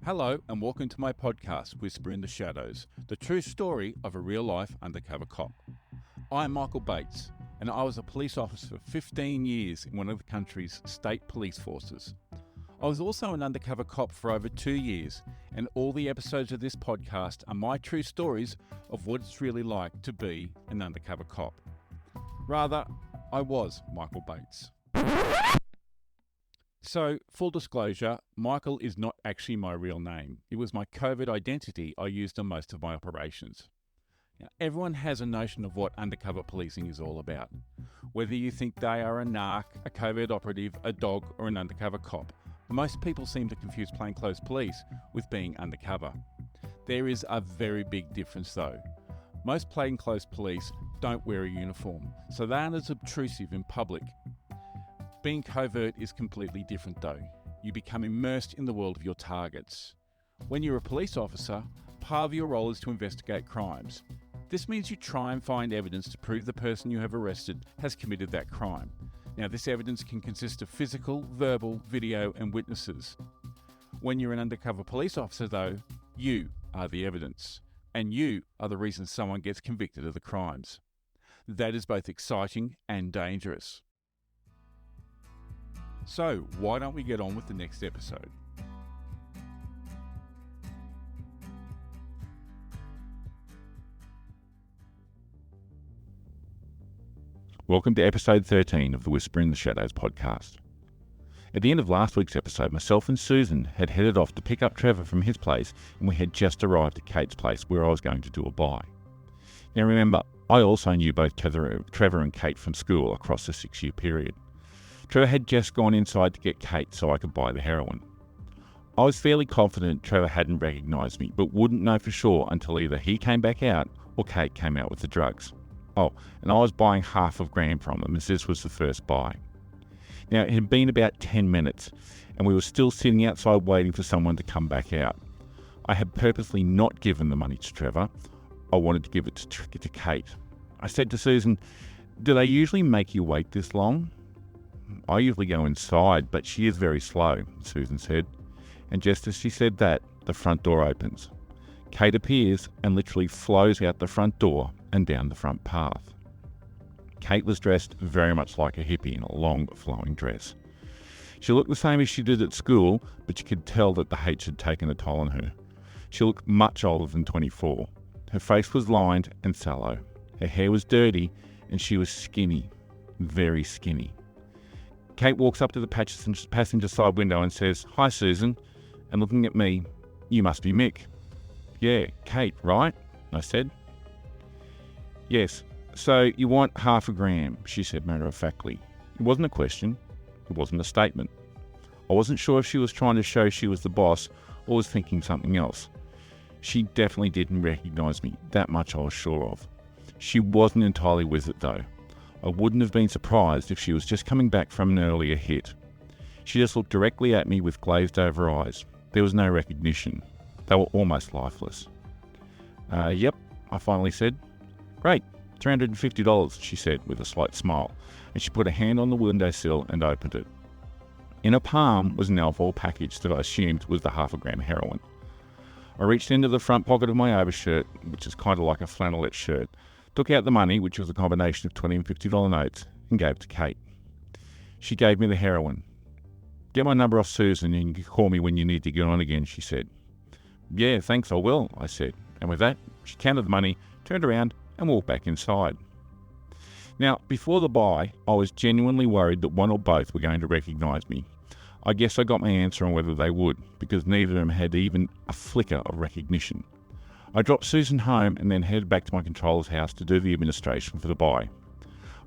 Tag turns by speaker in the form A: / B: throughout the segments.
A: Hello and welcome to my podcast, Whisper in the Shadows, the true story of a real-life undercover cop. I'm Michael Bates, and I was a police officer for 15 years in one of the country's state police forces. I was also an undercover cop for over 2 years, and all the episodes of this podcast are my true stories of what it's really like to be an undercover cop. Rather, I was Michael Bates. So, full disclosure, Michael is not actually my real name. It was my covert identity I used on most of my operations. Now, everyone has a notion of what undercover policing is all about. Whether you think they are a narc, a covert operative, a dog, or an undercover cop, most people seem to confuse plainclothes police with being undercover. There is a very big difference though. Most plainclothes police don't wear a uniform, so they aren't as obtrusive in public. Being covert is completely different though. You become immersed in the world of your targets. When you're a police officer, part of your role is to investigate crimes. This means you try and find evidence to prove the person you have arrested has committed that crime. Now, this evidence can consist of physical, verbal, video, and witnesses. When you're an undercover police officer though, you are the evidence, and you are the reason someone gets convicted of the crimes. That is both exciting and dangerous. So, why don't we get on with the next episode? Welcome to episode 13 of the Whisper in the Shadows podcast. At the end of last week's episode, myself and Susan had headed off to pick up Trevor from his place, and we had just arrived at Kate's place where I was going to do a buy. Now remember, I also knew both Trevor and Kate from school across a 6-year period. Trevor had just gone inside to get Kate so I could buy the heroin. I was fairly confident Trevor hadn't recognised me, but wouldn't know for sure until either he came back out or Kate came out with the drugs. Oh, and I was buying half a gram from them as this was the first buy. Now, it had been about 10 minutes and we were still sitting outside waiting for someone to come back out. I had purposely not given the money to Trevor. I wanted to give it to Kate. I said to Susan, "Do they usually make you wait this long?" "I usually go inside, but she is very slow," Susan said. And just as she said that, the front door opens. Kate appears and literally flows out the front door and down the front path. Kate was dressed very much like a hippie in a long, flowing dress. She looked the same as she did at school, but you could tell that the H had taken a toll on her. She looked much older than 24. Her face was lined and sallow. Her hair was dirty and she was skinny, very skinny. Kate walks up to the passenger side window and says, "Hi, Susan," and looking at me, "You must be Mick." "Yeah, Kate, right?" I said. "Yes, so you want half a gram," she said matter-of-factly. It wasn't a question, it wasn't a statement. I wasn't sure if she was trying to show she was the boss or was thinking something else. She definitely didn't recognise me, that much I was sure of. She wasn't entirely with it though. I wouldn't have been surprised if she was just coming back from an earlier hit. She just looked directly at me with glazed over eyes. There was no recognition. They were almost lifeless. Yep, I finally said. "Great, $350, she said with a slight smile, and she put a hand on the windowsill and opened it. In her palm was an alcohol package that I assumed was the half a gram heroin. I reached into the front pocket of my overshirt, which is kind of like a flannelette shirt, took out the money, which was a combination of $20 and $50 notes, and gave it to Kate. She gave me the heroin. "Get my number off Susan and you can call me when you need to get on again," she said. "Yeah, thanks, I will," I said. And with that, she counted the money, turned around, and walked back inside. Now, before the buy, I was genuinely worried that one or both were going to recognise me. I guess I got my answer on whether they would, because neither of them had even a flicker of recognition. I dropped Susan home and then headed back to my controller's house to do the administration for the buy.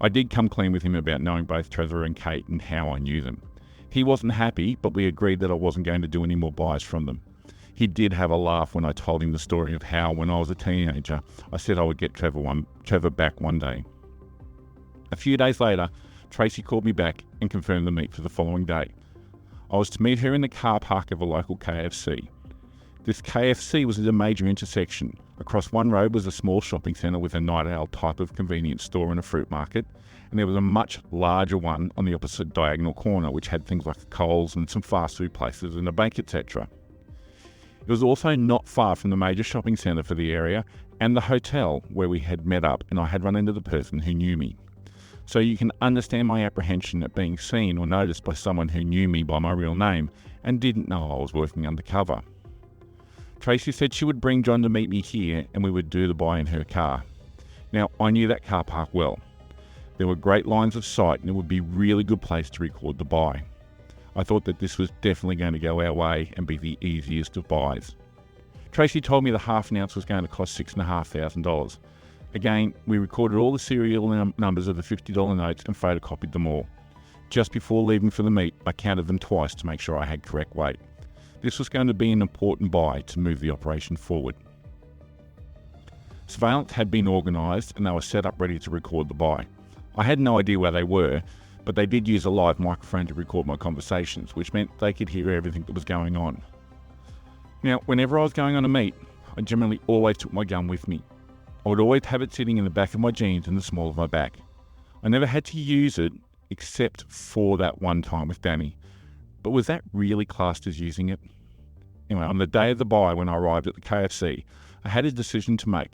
A: I did come clean with him about knowing both Trevor and Kate and how I knew them. He wasn't happy, but we agreed that I wasn't going to do any more buys from them. He did have a laugh when I told him the story of how, when I was a teenager, I said I would get Trevor back one day. A few days later, Tracy called me back and confirmed the meet for the following day. I was to meet her in the car park of a local KFC. This KFC was at a major intersection. Across one road was a small shopping centre with a night owl type of convenience store and a fruit market, and there was a much larger one on the opposite diagonal corner which had things like Coles and some fast food places and a bank, etc. It was also not far from the major shopping centre for the area and the hotel where we had met up, and I had run into the person who knew me. So you can understand my apprehension at being seen or noticed by someone who knew me by my real name and didn't know I was working undercover. Tracy said she would bring John to meet me here and we would do the buy in her car. Now, I knew that car park well. There were great lines of sight and it would be a really good place to record the buy. I thought that this was definitely going to go our way and be the easiest of buys. Tracy told me the half an ounce was going to cost $6,500. Again, we recorded all the serial numbers of the $50 notes and photocopied them all. Just before leaving for the meet, I counted them twice to make sure I had correct weight. This was going to be an important buy to move the operation forward. Surveillance had been organised and they were set up ready to record the buy. I had no idea where they were, but they did use a live microphone to record my conversations, which meant they could hear everything that was going on. Now, whenever I was going on a meet, I generally always took my gun with me. I would always have it sitting in the back of my jeans and the small of my back. I never had to use it except for that one time with Danny. But was that really classed as using it? Anyway, on the day of the buy when I arrived at the KFC, I had a decision to make.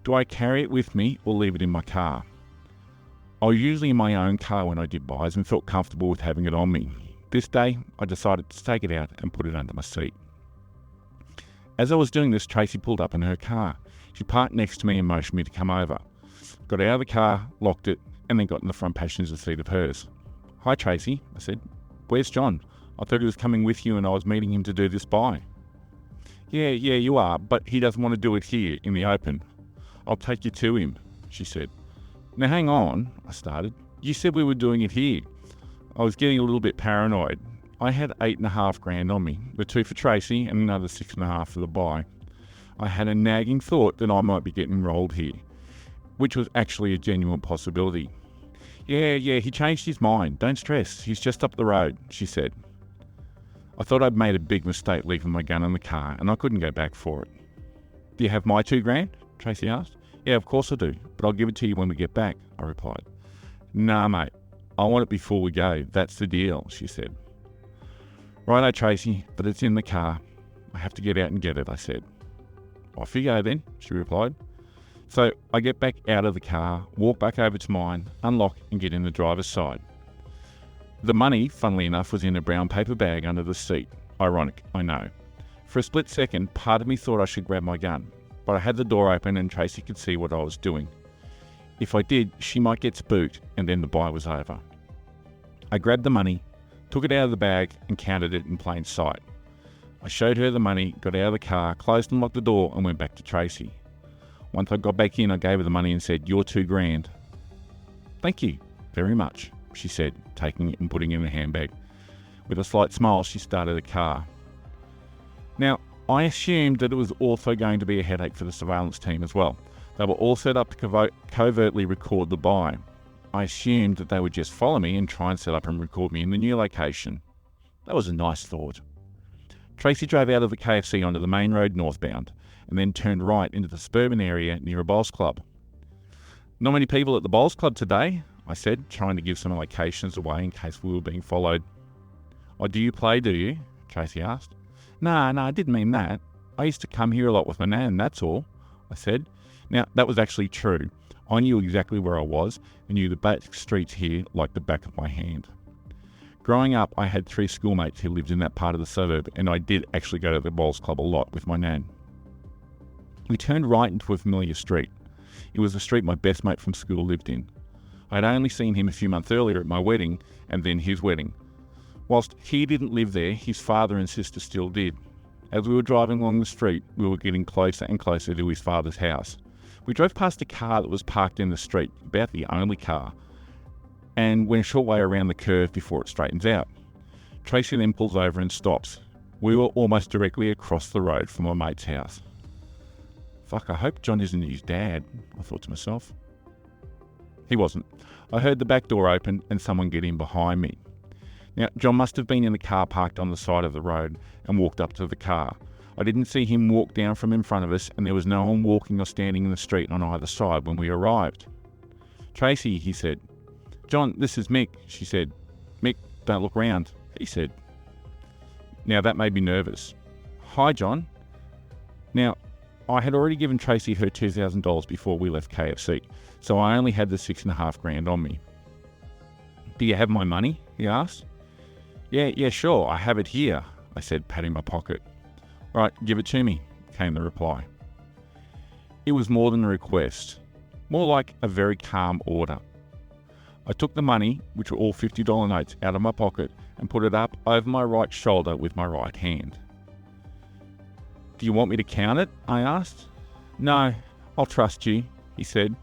A: Do I carry it with me or leave it in my car? I was usually in my own car when I did buys and felt comfortable with having it on me. This day, I decided to take it out and put it under my seat. As I was doing this, Tracy pulled up in her car. She parked next to me and motioned me to come over. Got out of the car, locked it, and then got in the front passenger seat of hers. "Hi Tracy," I said. "Where's John? I thought he was coming with you and I was meeting him to do this buy." Yeah, you are, but he doesn't want to do it here, in the open." "I'll take you to him," she said. "Now hang on," I started. "You said we were doing it here." I was getting a little bit paranoid. I had $8,500 on me, the 2 for Tracy and another $6,500 for the buy. I had a nagging thought that I might be getting rolled here, which was actually a genuine possibility. Yeah, he changed his mind. Don't stress, he's just up the road," she said. I thought I'd made a big mistake leaving my gun in the car and I couldn't go back for it. "Do you have my $2,000? Tracy asked. "Yeah, of course I do, but I'll give it to you when we get back," I replied. "Nah, mate, I want it before we go. That's the deal," she said. "Righto, Tracy, but it's in the car. I have to get out and get it," I said. "Off you go then," she replied. So I get back out of the car, walk back over to mine, unlock and get in the driver's side. The money, funnily enough, was in a brown paper bag under the seat. Ironic, I know. For a split second, part of me thought I should grab my gun, but I had the door open and Tracy could see what I was doing. If I did, she might get spooked and then the buy was over. I grabbed the money, took it out of the bag and counted it in plain sight. I showed her the money, got out of the car, closed and locked the door and went back to Tracy. Once I got back in, I gave her the money and said, "You're $2,000. "Thank you very much," she said, taking it and putting it in a handbag. With a slight smile, she started the car. Now, I assumed that it was also going to be a headache for the surveillance team as well. They were all set up to covertly record the buy. I assumed that they would just follow me and try and set up and record me in the new location. That was a nice thought. Tracy drove out of the KFC onto the main road northbound and then turned right into the suburban area near a bowls club. "Not many people at the bowls club today," I said, trying to give some locations away in case we were being followed. "Oh, do you play, do you?" Tracy asked. Nah, I didn't mean that. I used to come here a lot with my nan, that's all," I said. Now, that was actually true. I knew exactly where I was and knew the back streets here like the back of my hand. Growing up, I had 3 schoolmates who lived in that part of the suburb, and I did actually go to the bowls club a lot with my nan. We turned right into a familiar street. It was the street my best mate from school lived in. I had only seen him a few months earlier at my wedding and then his wedding. Whilst he didn't live there, his father and sister still did. As we were driving along the street, we were getting closer and closer to his father's house. We drove past a car that was parked in the street, about the only car, and went a short way around the curve before it straightens out. Tracy then pulls over and stops. We were almost directly across the road from my mate's house. Fuck, I hope John isn't his dad, I thought to myself. He wasn't. I heard the back door open and someone get in behind me. Now, John must have been in the car parked on the side of the road and walked up to the car. I didn't see him walk down from in front of us, and there was no one walking or standing in the street on either side when we arrived. "Tracy," he said. "John, this is Mick," she said. "Mick, don't look round," he said. Now that made me nervous. "Hi, John." Now, I had already given Tracy her $2,000 before we left KFC, so I only had the $6,500 on me. Do you have my money? He asked. Yeah, sure, I have it here, I said, patting my pocket. Right, give it to me, came the reply. It was more than a request, more like a very calm order. I took the money, which were all $50 notes, out of my pocket and put it up over my right shoulder with my right hand. Do you want me to count it? I asked. No, I'll trust you, he said.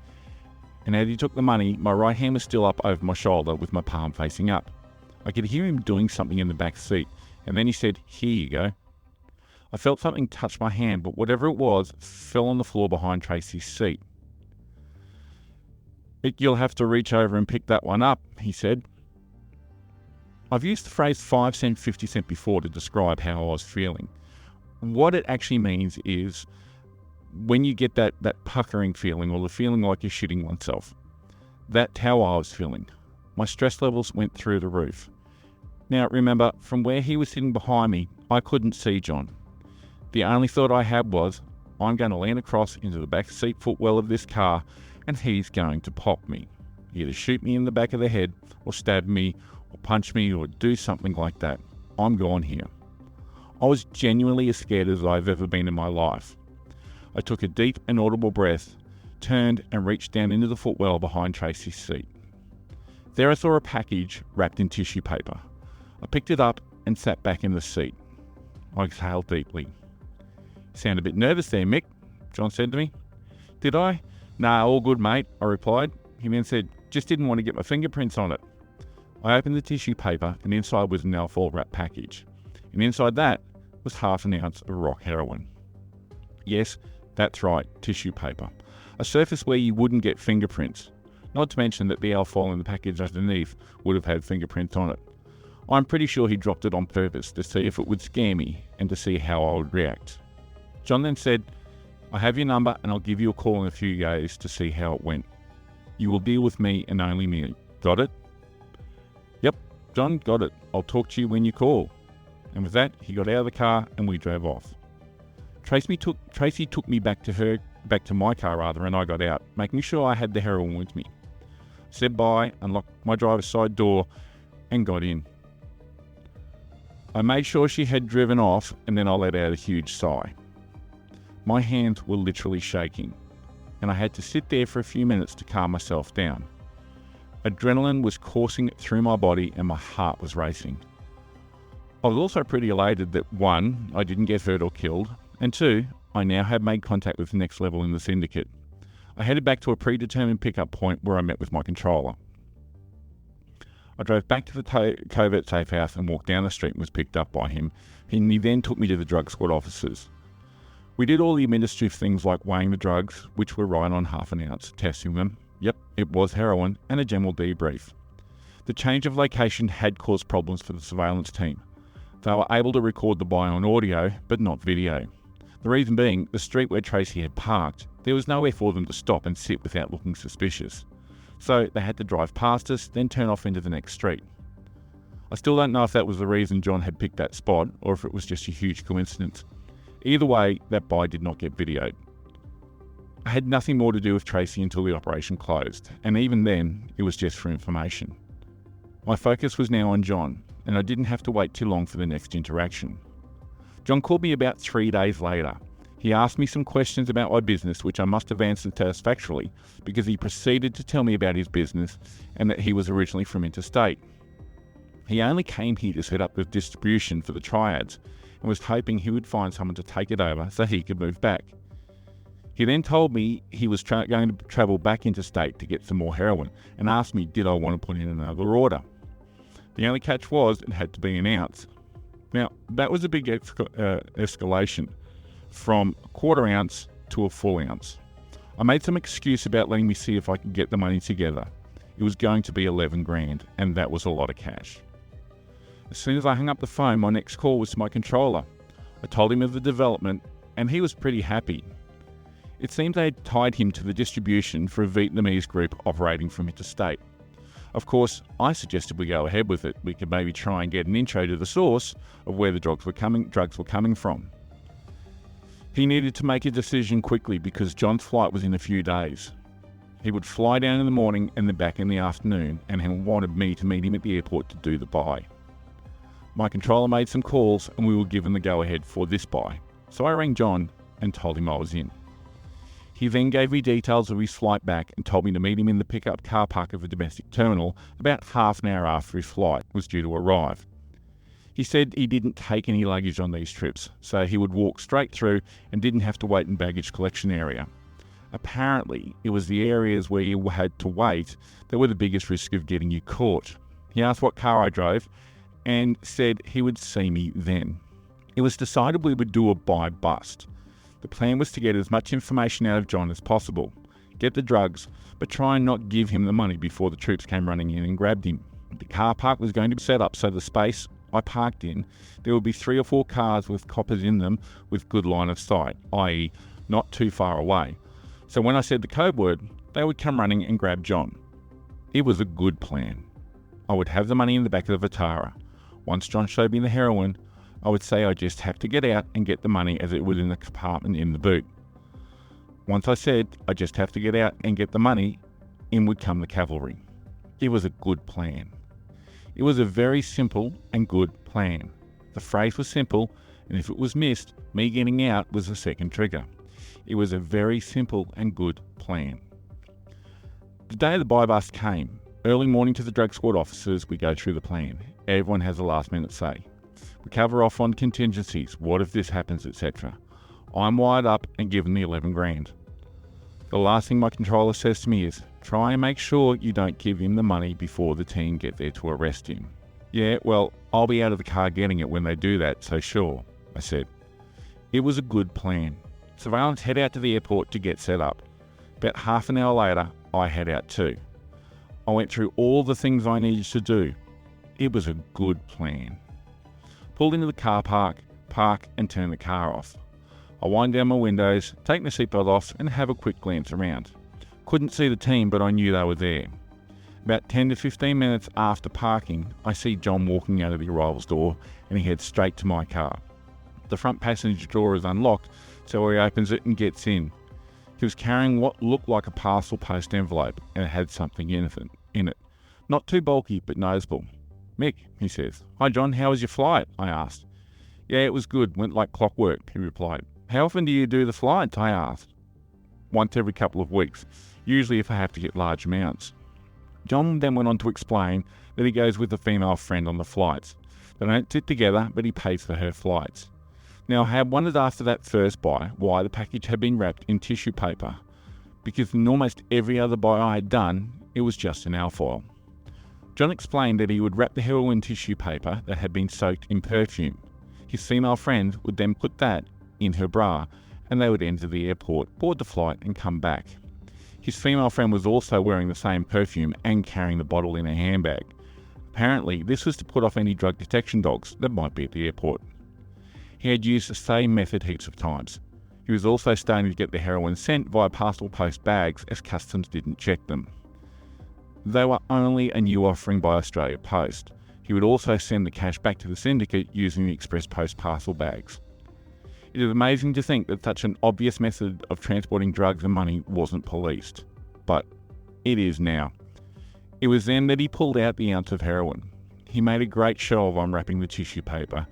A: And as he took the money, my right hand was still up over my shoulder with my palm facing up. I could hear him doing something in the back seat, and then he said, "Here you go." I felt something touch my hand, but whatever it was fell on the floor behind Tracy's seat. You'll have to reach over and pick that one up, he said. I've used the phrase 5 cent, 50 cent before to describe how I was feeling. What it actually means is when you get that puckering feeling or the feeling like you're shitting oneself. That's how I was feeling. My stress levels went through the roof. Now remember, from where he was sitting behind me, I couldn't see John. The only thought I had was, I'm going to lean across into the back seat footwell of this car and he's going to pop me. Either shoot me in the back of the head or stab me or punch me or do something like that. I'm gone here. I was genuinely as scared as I've ever been in my life. I took a deep and audible breath, turned and reached down into the footwell behind Tracy's seat. There I saw a package wrapped in tissue paper. I picked it up and sat back in the seat. I exhaled deeply. "You sound a bit nervous there, Mick," John said to me. "Did I? Nah, all good, mate," I replied. He then said, "Just didn't want to get my fingerprints on it." I opened the tissue paper and inside was an alfoil wrap package. And inside that was half an ounce of rock heroin. Yes, that's right, tissue paper. A surface where you wouldn't get fingerprints. Not to mention that the alfoil in the package underneath would have had fingerprints on it. I'm pretty sure he dropped it on purpose to see if it would scare me and to see how I would react. John then said, "I have your number and I'll give you a call in a few days to see how it went. You will deal with me and only me. Got it?" "Yep, John, got it. I'll talk to you when you call." And with that, he got out of the car and we drove off. Tracy took me back to my car, and I got out, making sure I had the heroin with me. Said bye, unlocked my driver's side door, and got in. I made sure she had driven off, and then I let out a huge sigh. My hands were literally shaking, and I had to sit there for a few minutes to calm myself down. Adrenaline was coursing through my body, and my heart was racing. I was also pretty elated that 1, I didn't get hurt or killed, and 2, I now had made contact with the next level in the syndicate. I headed back to a predetermined pickup point where I met with my controller. I drove back to the covert safe house and walked down the street and was picked up by him, and he then took me to the drug squad officers. We did all the administrative things like weighing the drugs, which were right on half an ounce, testing them, yep, it was heroin, and a general debrief. The change of location had caused problems for the surveillance team. They were able to record the buy on audio, but not video. The reason being, the street where Tracy had parked, there was nowhere for them to stop and sit without looking suspicious. So they had to drive past us, then turn off into the next street. I still don't know if that was the reason John had picked that spot, or if it was just a huge coincidence. Either way, that buy did not get videoed. I had nothing more to do with Tracy until the operation closed, and even then, it was just for information. My focus was now on John, and I didn't have to wait too long for the next interaction. John called me about 3 days later. He asked me some questions about my business, which I must have answered satisfactorily, because he proceeded to tell me about his business and that he was originally from interstate. He only came here to set up the distribution for the triads and was hoping he would find someone to take it over so he could move back. He then told me he was going to travel back interstate to get some more heroin and asked me did I want to put in another order. The only catch was it had to be an ounce. Now, that was a big escalation from a quarter ounce to a full ounce. I made some excuse about letting me see if I could get the money together. It was going to be 11 grand, and that was a lot of cash. As soon as I hung up the phone, my next call was to my controller. I told him of the development, and he was pretty happy. It seemed they had tied him to the distribution for a Vietnamese group operating from interstate. Of course, I suggested we go ahead with it. We could maybe try and get an intro to the source of where the drugs were coming from. He needed to make a decision quickly because John's flight was in a few days. He would fly down in the morning and then back in the afternoon, and he wanted me to meet him at the airport to do the buy. My controller made some calls and we were given the go-ahead for this buy, so I rang John and told him I was in. He then gave me details of his flight back and told me to meet him in the pickup car park of a domestic terminal about half an hour after his flight was due to arrive. He said he didn't take any luggage on these trips, so he would walk straight through and didn't have to wait in baggage collection area. Apparently, it was the areas where you had to wait that were the biggest risk of getting you caught. He asked what car I drove and said he would see me then. It was decided we would do a buy bust. The plan was to get as much information out of John as possible, get the drugs, but try and not give him the money before the troops came running in and grabbed him. The car park was going to be set up so the space I parked in, there would be 3 or 4 cars with coppers in them with good line of sight, i.e. not too far away. So when I said the code word, they would come running and grab John. It was a good plan. I would have the money in the back of the Vitara. Once John showed me the heroin, I would say I just have to get out and get the money as it was in the compartment in the boot. Once I said I just have to get out and get the money, in would come the cavalry. It was a good plan. It was a very simple and good plan. The phrase was simple, and if it was missed, me getting out was the second trigger. It was a very simple and good plan. The day of the buy bust came. Early morning to the drug squad officers, we go through the plan. Everyone has a last minute say. We cover off on contingencies, what if this happens, etc. I'm wired up and given the 11 grand. The last thing my controller says to me is, try and make sure you don't give him the money before the team get there to arrest him. Yeah, well, I'll be out of the car getting it when they do that, so sure, I said. It was a good plan. Surveillance head out to the airport to get set up. About half an hour later, I head out too. I went through all the things I needed to do. It was a good plan. Pulled into the car park and turn the car off. I wind down my windows, take my seatbelt off and have a quick glance around. Couldn't see the team, but I knew they were there. About 10 to 15 minutes after parking, I see John walking out of the arrivals door and he heads straight to my car. The front passenger door is unlocked, so he opens it and gets in. He was carrying what looked like a parcel post envelope and it had something in it. Not too bulky, but noticeable. Mick, he says. Hi John, how was your flight? I asked. Yeah, it was good, went like clockwork, he replied. How often do you do the flights? I asked. Once every couple of weeks, usually if I have to get large amounts. John then went on to explain that he goes with a female friend on the flights. They don't sit together, but he pays for her flights. Now, I had wondered after that first buy why the package had been wrapped in tissue paper, because in almost every other buy I had done, it was just an alfoil. John explained that he would wrap the heroin tissue paper that had been soaked in perfume. His female friend would then put that in her bra, and they would enter the airport, board the flight, and come back. His female friend was also wearing the same perfume and carrying the bottle in her handbag. Apparently, this was to put off any drug detection dogs that might be at the airport. He had used the same method heaps of times. He was also starting to get the heroin sent via parcel post bags as customs didn't check them. They were only a new offering by Australia Post. He would also send the cash back to the syndicate using the express post parcel bags. It is amazing to think that such an obvious method of transporting drugs and money wasn't policed. But it is now. It was then that he pulled out the ounce of heroin. He made a great show of unwrapping the tissue paper,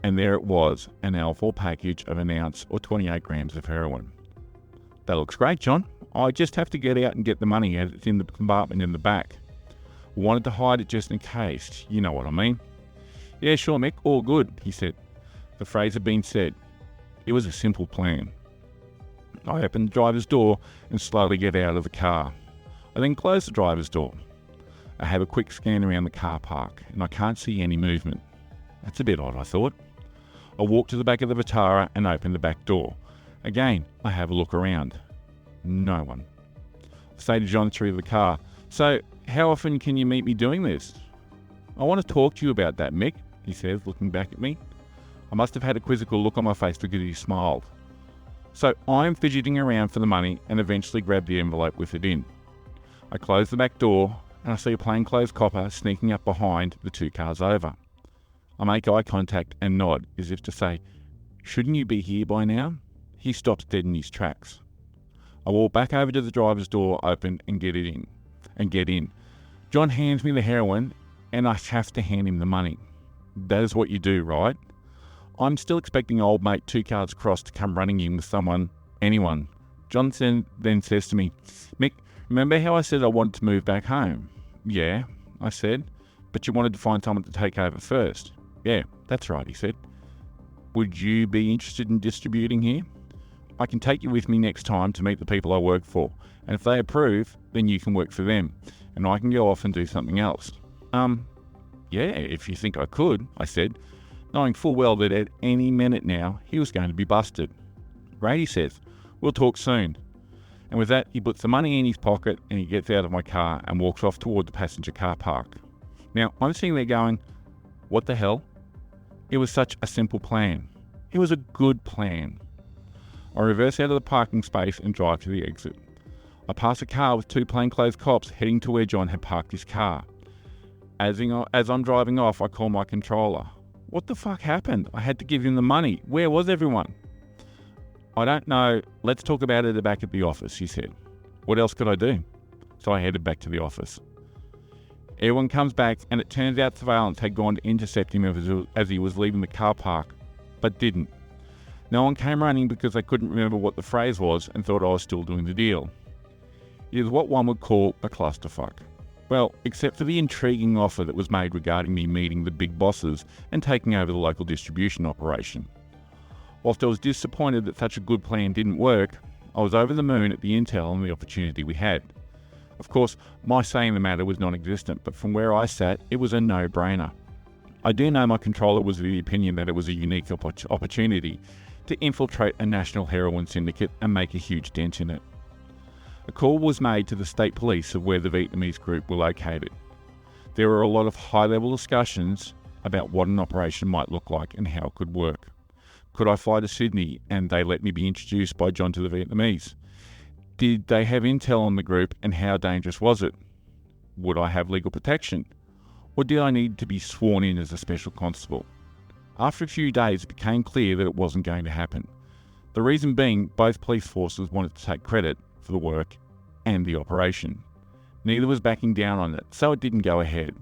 A: and there it was, an L4 package of an ounce or 28 grams of heroin. That looks great, John. I just have to get out and get the money as it's in the compartment in the back. Wanted to hide it just in case, you know what I mean. Yeah, sure, Mick, all good, he said. The phrase had been said. It was a simple plan. I open the driver's door and slowly get out of the car. I then close the driver's door. I have a quick scan around the car park and I can't see any movement. That's a bit odd, I thought. I walk to the back of the Vitara and open the back door. Again, I have a look around. No one. I say to John through the car, so how often can you meet me doing this? I want to talk to you about that, Mick, he says, looking back at me. I must have had a quizzical look on my face because he smiled. So I'm fidgeting around for the money and eventually grab the envelope with it in. I close the back door and I see a plainclothes copper sneaking up behind the 2 cars over. I make eye contact and nod as if to say, shouldn't you be here by now? He stops dead in his tracks. I walk back over to the driver's door, open and get in. John hands me the heroin and I have to hand him the money. That is what you do, right? I'm still expecting old mate 2 cards crossed to come running in with anyone. John then says to me, Mick, remember how I said I wanted to move back home? Yeah, I said, but you wanted to find someone to take over first. Yeah, that's right, he said. Would you be interested in distributing here? I can take you with me next time to meet the people I work for, and if they approve, then you can work for them, and I can go off and do something else. Yeah, if you think I could, I said, knowing full well that at any minute now, he was going to be busted. Grady says, we'll talk soon. And with that, he puts the money in his pocket and he gets out of my car and walks off toward the passenger car park. Now, I'm sitting there going, what the hell? It was such a simple plan. It was a good plan. I reverse out of the parking space and drive to the exit. I pass a car with 2 plainclothes cops heading to where John had parked his car. As I'm driving off, I call my controller. What the fuck happened? I had to give him the money. Where was everyone? I don't know. Let's talk about it back at the office, he said. What else could I do? So I headed back to the office. Everyone comes back and it turns out surveillance had gone to intercept him as he was leaving the car park, but didn't. No one came running because they couldn't remember what the phrase was and thought I was still doing the deal. It is what one would call a clusterfuck. Well, except for the intriguing offer that was made regarding me meeting the big bosses and taking over the local distribution operation. Whilst I was disappointed that such a good plan didn't work, I was over the moon at the intel and the opportunity we had. Of course, my say in the matter was non-existent, but from where I sat, it was a no-brainer. I do know my controller was of the opinion that it was a unique opportunity to infiltrate a national heroin syndicate and make a huge dent in it. A call was made to the state police of where the Vietnamese group were located. There were a lot of high-level discussions about what an operation might look like and how it could work. Could I fly to Sydney and they let me be introduced by John to the Vietnamese? Did they have intel on the group and how dangerous was it? Would I have legal protection? Or did I need to be sworn in as a special constable? After a few days, it became clear that it wasn't going to happen. The reason being, both police forces wanted to take credit for the work and the operation. Neither was backing down on it, so it didn't go ahead.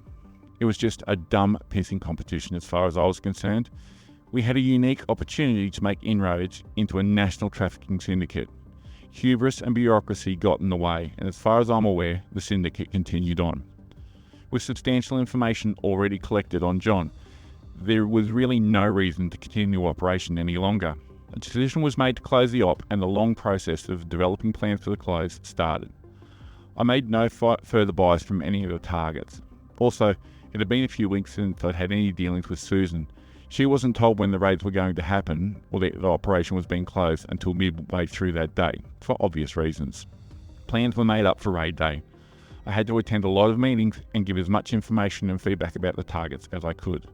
A: It was just a dumb pissing competition as far as I was concerned. We had a unique opportunity to make inroads into a national trafficking syndicate. Hubris and bureaucracy got in the way, and as far as I'm aware, the syndicate continued on. With substantial information already collected on John, there was really no reason to continue operation any longer. A decision was made to close the op, and the long process of developing plans for the close started. I made no further buys from any of the targets. Also, it had been a few weeks since I'd had any dealings with Susan. She wasn't told when the raids were going to happen or that the operation was being closed until midway through that day, for obvious reasons. Plans were made up for raid day. I had to attend a lot of meetings and give as much information and feedback about the targets as I could.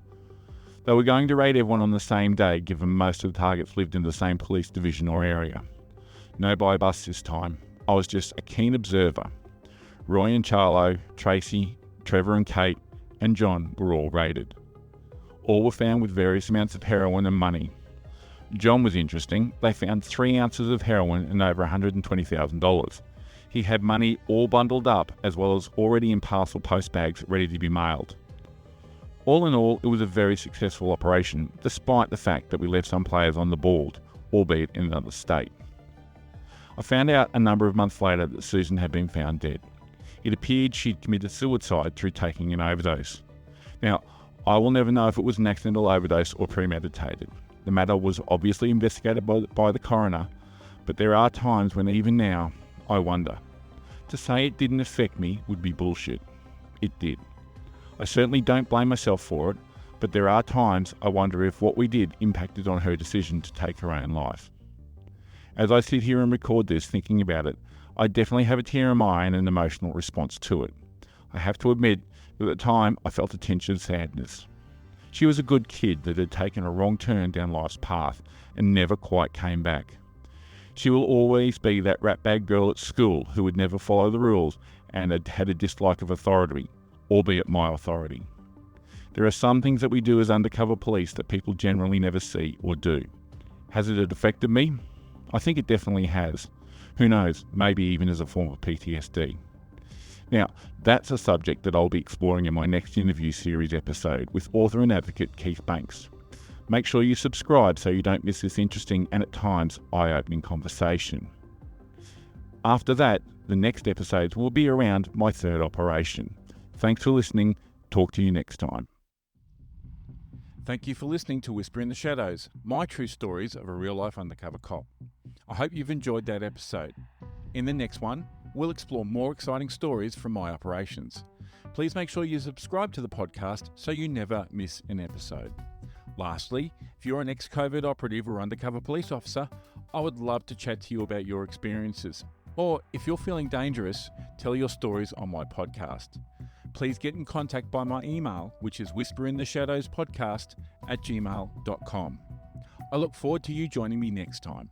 A: They were going to raid everyone on the same day, given most of the targets lived in the same police division or area. No by bus this time. I was just a keen observer. Roy and Charlo, Tracy, Trevor and Kate, and John were all raided. All were found with various amounts of heroin and money. John was interesting. They found 3 ounces of heroin and over $120,000. He had money all bundled up, as well as already in parcel post bags ready to be mailed. All in all, it was a very successful operation, despite the fact that we left some players on the board, albeit in another state. I found out a number of months later that Susan had been found dead. It appeared she'd committed suicide through taking an overdose. Now, I will never know if it was an accidental overdose or premeditated. The matter was obviously investigated by the coroner, but there are times when even now, I wonder. To say it didn't affect me would be bullshit. It did. I certainly don't blame myself for it, but there are times I wonder if what we did impacted on her decision to take her own life. As I sit here and record this thinking about it, I definitely have a tear in my eye and an emotional response to it. I have to admit that at the time I felt a tinge of sadness. She was a good kid that had taken a wrong turn down life's path and never quite came back. She will always be that ratbag girl at school who would never follow the rules and had a dislike of authority, albeit my authority. There are some things that we do as undercover police that people generally never see or do. Has it affected me? I think it definitely has. Who knows, maybe even as a form of PTSD. Now, that's a subject that I'll be exploring in my next interview series episode with author and advocate Keith Banks. Make sure you subscribe so you don't miss this interesting and at times eye-opening conversation. After that, the next episodes will be around my third operation. Thanks for listening. Talk to you next time. Thank you for listening to Whisper in the Shadows, my true stories of a real-life undercover cop. I hope you've enjoyed that episode. In the next one, we'll explore more exciting stories from my operations. Please make sure you subscribe to the podcast so you never miss an episode. Lastly, if you're an ex-covert operative or undercover police officer, I would love to chat to you about your experiences. Or if you're feeling dangerous, tell your stories on my podcast. Please get in contact by my email, which is whisperintheshadowspodcast@gmail.com. I look forward to you joining me next time.